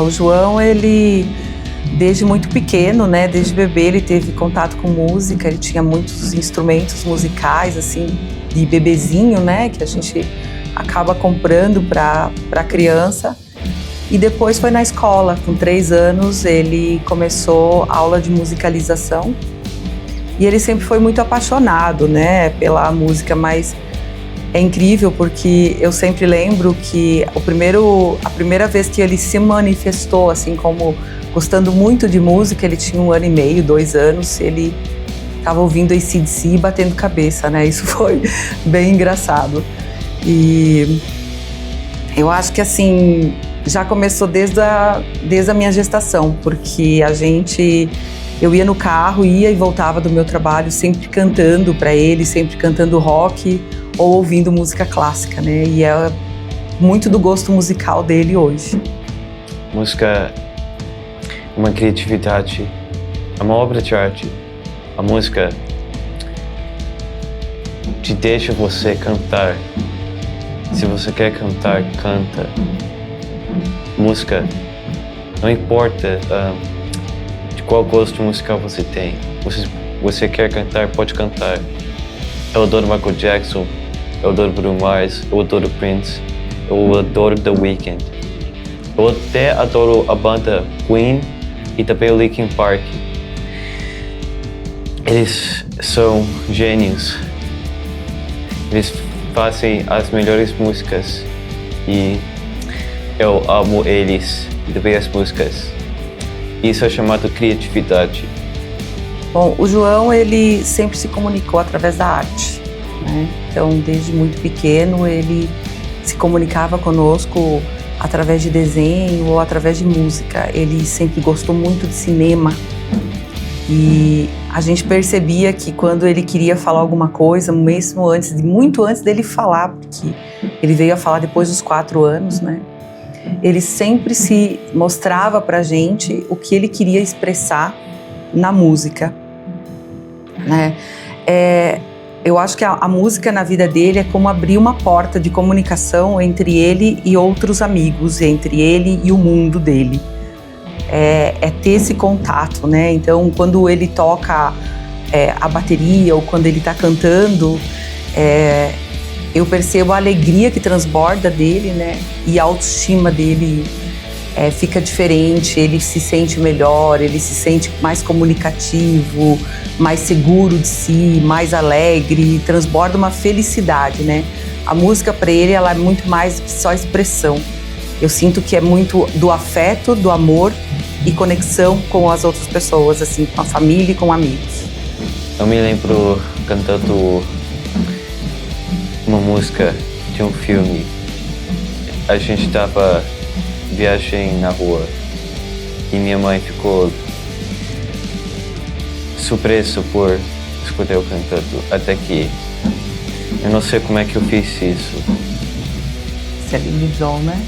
O João, ele, desde muito pequeno, né, desde bebê, ele teve contato com música, ele tinha muitos instrumentos musicais, assim, de bebezinho, né, que a gente acaba comprando para criança. E depois foi na escola, com 3 anos, ele começou aula de musicalização. E ele sempre foi muito apaixonado, né, pela música, mas é incrível porque eu sempre lembro que a primeira vez que ele se manifestou, assim, como gostando muito de música, ele tinha 1 ano e meio, 2 anos, ele estava ouvindo AC/DC e batendo cabeça, né, isso foi bem engraçado. E eu acho que, assim, já começou desde a minha gestação, porque eu ia no carro, ia e voltava do meu trabalho sempre cantando para ele, sempre cantando rock ou ouvindo música clássica, né? E é muito do gosto musical dele hoje. Música é uma criatividade, é uma obra de arte. A música te deixa você cantar. Se você quer cantar, canta. Música, não importa de qual gosto musical você tem. Você quer cantar, pode cantar. Eu adoro Michael Jackson, eu adoro Bruno Mars, eu adoro Prince, eu adoro The Weeknd. Eu até adoro a banda Queen e também o Linkin Park. Eles são gênios. Eles fazem as melhores músicas e eu amo eles e também as músicas. Isso é chamado criatividade. Bom, o João, ele sempre se comunicou através da arte, né? Então, desde muito pequeno, ele se comunicava conosco através de desenho ou através de música. Ele sempre gostou muito de cinema e a gente percebia que quando ele queria falar alguma coisa, mesmo muito antes dele falar, porque ele veio a falar depois dos 4 anos, né? Ele sempre se mostrava pra gente o que ele queria expressar na música, né? Eu acho que a música na vida dele é como abrir uma porta de comunicação entre ele e outros amigos, entre ele e o mundo dele. É ter esse contato, né? Então, quando ele toca a bateria ou quando ele tá cantando, eu percebo a alegria que transborda dele, né? E a autoestima dele fica diferente, ele se sente melhor, ele se sente mais comunicativo, mais seguro de si, mais alegre, transborda uma felicidade, né? A música para ele, ela é muito mais que só expressão. Eu sinto que é muito do afeto, do amor e conexão com as outras pessoas, assim, com a família e com amigos. Eu me lembro cantando uma música de um filme. A gente tava viajando na rua e minha mãe ficou surpresa por escutar eu cantando, até que eu não sei como é que eu fiz isso. Celine Dion, né?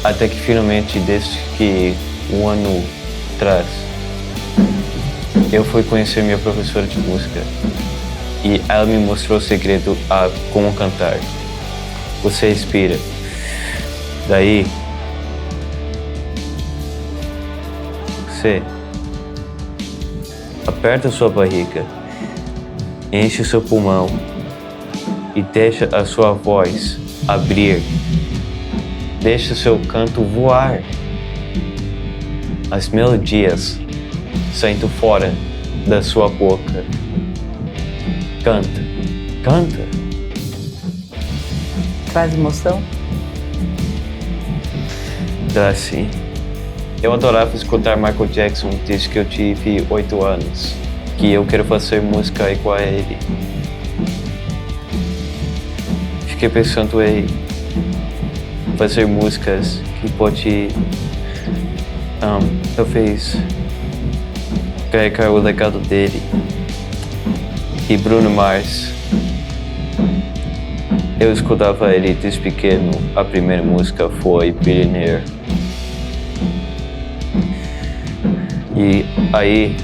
Até que finalmente, desde que 1 ano atrás, eu fui conhecer minha professora de música e ela me mostrou o segredo a como cantar. Você respira. Daí, você aperta sua barriga, enche seu pulmão e deixa a sua voz abrir. Deixa seu canto voar. As melodias saindo fora da sua boca. Canta, canta. Traz emoção? Dá sim. Eu adorava escutar Michael Jackson desde que eu tive 8 anos. Que eu quero fazer música igual a ele. Fiquei pensando em fazer músicas que pode talvez carregar o legado dele. E Bruno Mars, eu escutava ele desde pequeno. A primeira música foi Billionaire. E aí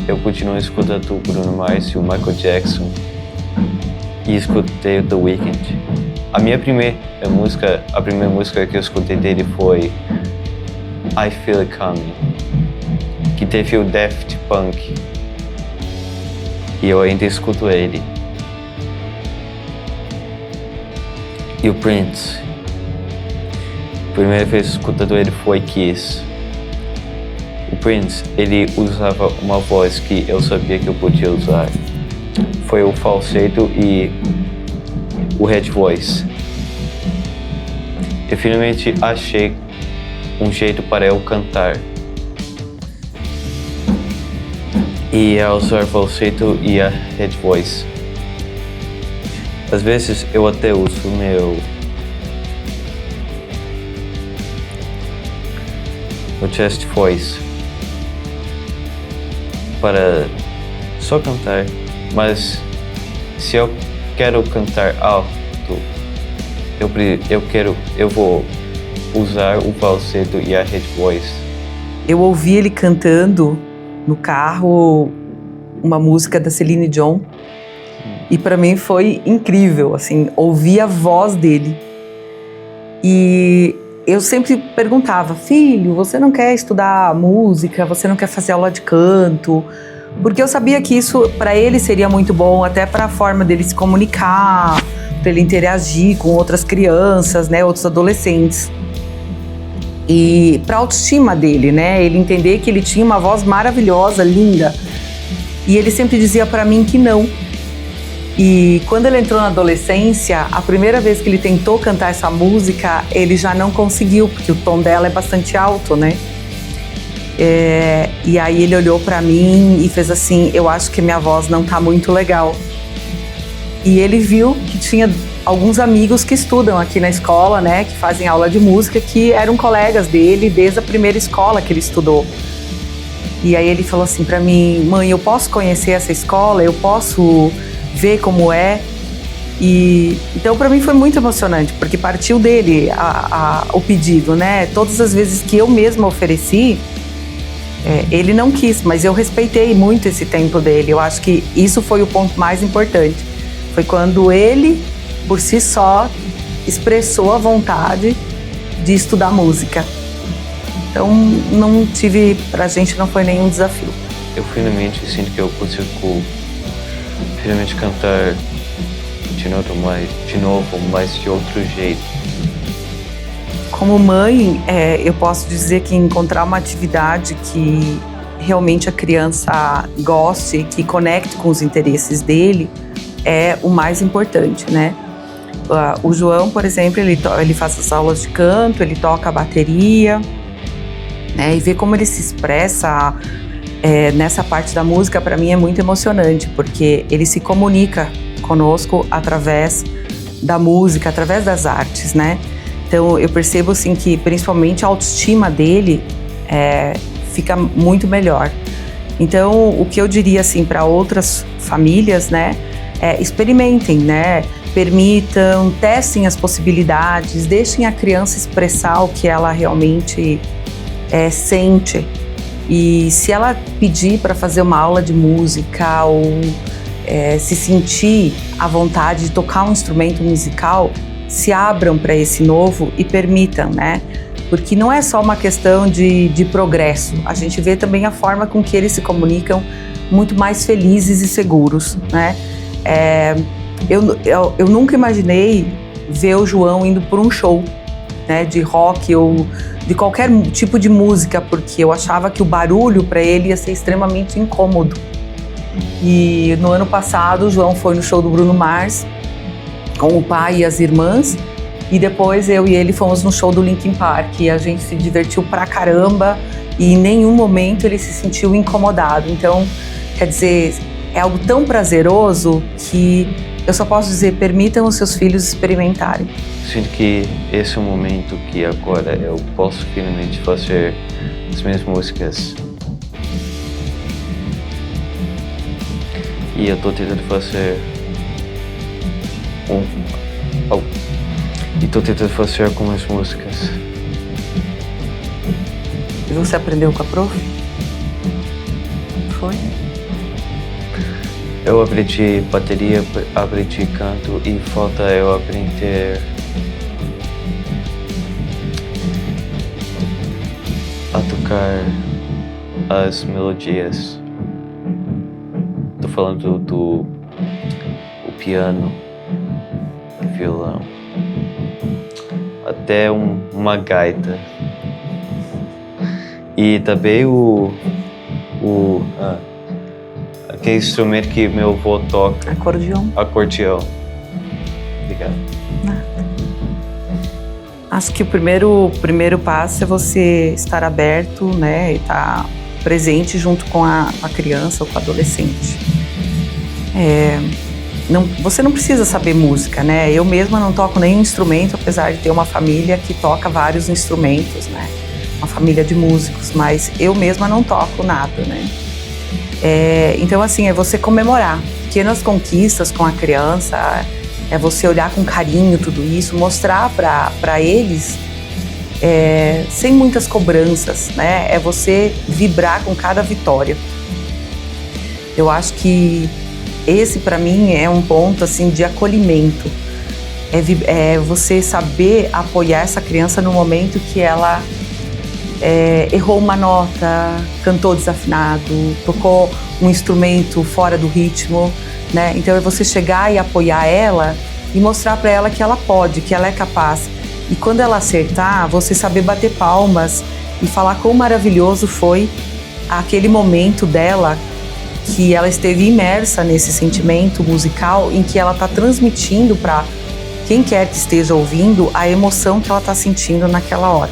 eu continuo escutando o Bruno Mars e o Michael Jackson. E escutei o The Weeknd. a primeira música que eu escutei dele foi I Feel It Coming, que teve o Daft Punk, e eu ainda escuto ele. E o Prince, a primeira vez escutando ele foi Kiss. O Prince, ele usava uma voz que eu sabia que eu podia usar. Foi o falsetto e o head voice. Eu finalmente achei um jeito para eu cantar. E é usar falsetto e a head voice. Às vezes eu até uso meu chest voice para só cantar, mas se eu quero cantar alto, eu vou usar o falsetto e a head voice. Eu ouvi ele cantando no carro uma música da Celine Dion e para mim foi incrível, assim, ouvir a voz dele. E eu sempre perguntava: filho, você não quer estudar música? Você não quer fazer aula de canto? Porque eu sabia que isso para ele seria muito bom, até para a forma dele se comunicar, para ele interagir com outras crianças, né, outros adolescentes. E para a autoestima dele, né, ele entender que ele tinha uma voz maravilhosa, linda. E ele sempre dizia para mim que não. E quando ele entrou na adolescência, a primeira vez que ele tentou cantar essa música, ele já não conseguiu, porque o tom dela é bastante alto, né? E aí ele olhou pra mim e fez assim: eu acho que minha voz não tá muito legal. E ele viu que tinha alguns amigos que estudam aqui na escola, né, que fazem aula de música, que eram colegas dele desde a primeira escola que ele estudou. E aí ele falou assim pra mim: mãe, eu posso conhecer essa escola? Eu posso ver como é? E então para mim foi muito emocionante, porque partiu dele o pedido, né? Todas as vezes que eu mesma ofereci, ele não quis, mas eu respeitei muito esse tempo dele. Eu acho que isso foi o ponto mais importante. Foi quando ele, por si só, expressou a vontade de estudar música. Então pra gente não foi nenhum desafio. Eu finalmente sinto que eu consigo finalmente cantar de novo, mas de outro jeito. Como mãe, eu posso dizer que encontrar uma atividade que realmente a criança goste, que conecte com os interesses dele, é o mais importante, né? O João, por exemplo, ele faz as aulas de canto, ele toca a bateria, né? E ver como ele se expressa nessa parte da música, para mim é muito emocionante, porque ele se comunica conosco através da música, através das artes, né? Então eu percebo assim que principalmente a autoestima dele fica muito melhor. Então o que eu diria assim para outras famílias, né, experimentem, né, permitam, testem as possibilidades, deixem a criança expressar o que ela realmente sente. E se ela pedir para fazer uma aula de música ou se sentir à vontade de tocar um instrumento musical, se abram para esse novo e permitam, né? Porque não é só uma questão de progresso, a gente vê também a forma com que eles se comunicam muito mais felizes e seguros, né? Eu nunca imaginei ver o João indo por um show, né, de rock ou de qualquer tipo de música, porque eu achava que o barulho para ele ia ser extremamente incômodo. E no ano passado o João foi no show do Bruno Mars com o pai e as irmãs, e depois eu e ele fomos no show do Linkin Park e a gente se divertiu pra caramba e em nenhum momento ele se sentiu incomodado. Então, quer dizer, é algo tão prazeroso que eu só posso dizer: permitam os seus filhos experimentarem. Sinto que esse é o momento que agora eu posso finalmente fazer as minhas músicas. E eu tô tentando fazer algumas músicas. E você aprendeu com a prof? Foi? Eu aprendi bateria, aprendi canto e falta eu aprender a tocar as melodias. Tô falando do piano e violão, até uma gaita. E também aquele instrumento que meu avô toca. Acordeão. Acordeão. Obrigado. Acho que o primeiro passo é você estar aberto, né, e estar presente junto com a criança ou com o adolescente. Você não precisa saber música, né? Eu mesma não toco nenhum instrumento, apesar de ter uma família que toca vários instrumentos, né? Uma família de músicos, mas eu mesma não toco nada, né? Então, assim, é você comemorar pequenas conquistas com a criança, é você olhar com carinho tudo isso, mostrar para eles sem muitas cobranças, né? É você vibrar com cada vitória. Eu acho que esse, para mim, é um ponto assim de acolhimento. É você saber apoiar essa criança no momento que ela errou uma nota, cantou desafinado, tocou um instrumento fora do ritmo, né? Então é você chegar e apoiar ela e mostrar para ela que ela pode, que ela é capaz. E quando ela acertar, você saber bater palmas e falar quão maravilhoso foi aquele momento dela, que ela esteve imersa nesse sentimento musical em que ela está transmitindo para quem quer que esteja ouvindo a emoção que ela está sentindo naquela hora,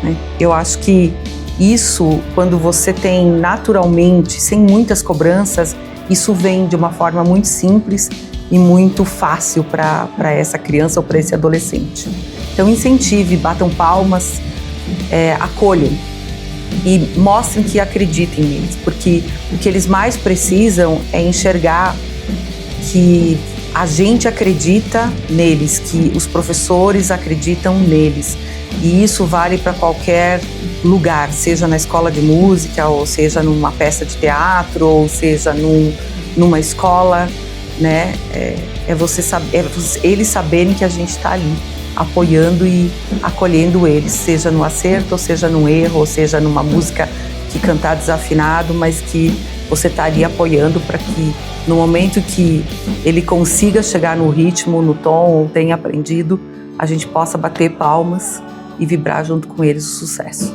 né? Eu acho que isso, quando você tem naturalmente, sem muitas cobranças, isso vem de uma forma muito simples e muito fácil para essa criança ou para esse adolescente. Então incentive, batam palmas, acolham e mostrem que acreditem neles, porque o que eles mais precisam é enxergar que a gente acredita neles, que os professores acreditam neles. E isso vale para qualquer lugar, seja na escola de música, ou seja numa peça de teatro, ou seja numa escola, né? Eles saberem que a gente está ali, apoiando e acolhendo eles, seja no acerto, ou seja no erro, ou seja numa música que cantar desafinado, mas que você está ali apoiando para que no momento que ele consiga chegar no ritmo, no tom, ou tenha aprendido, a gente possa bater palmas e vibrar junto com eles o sucesso.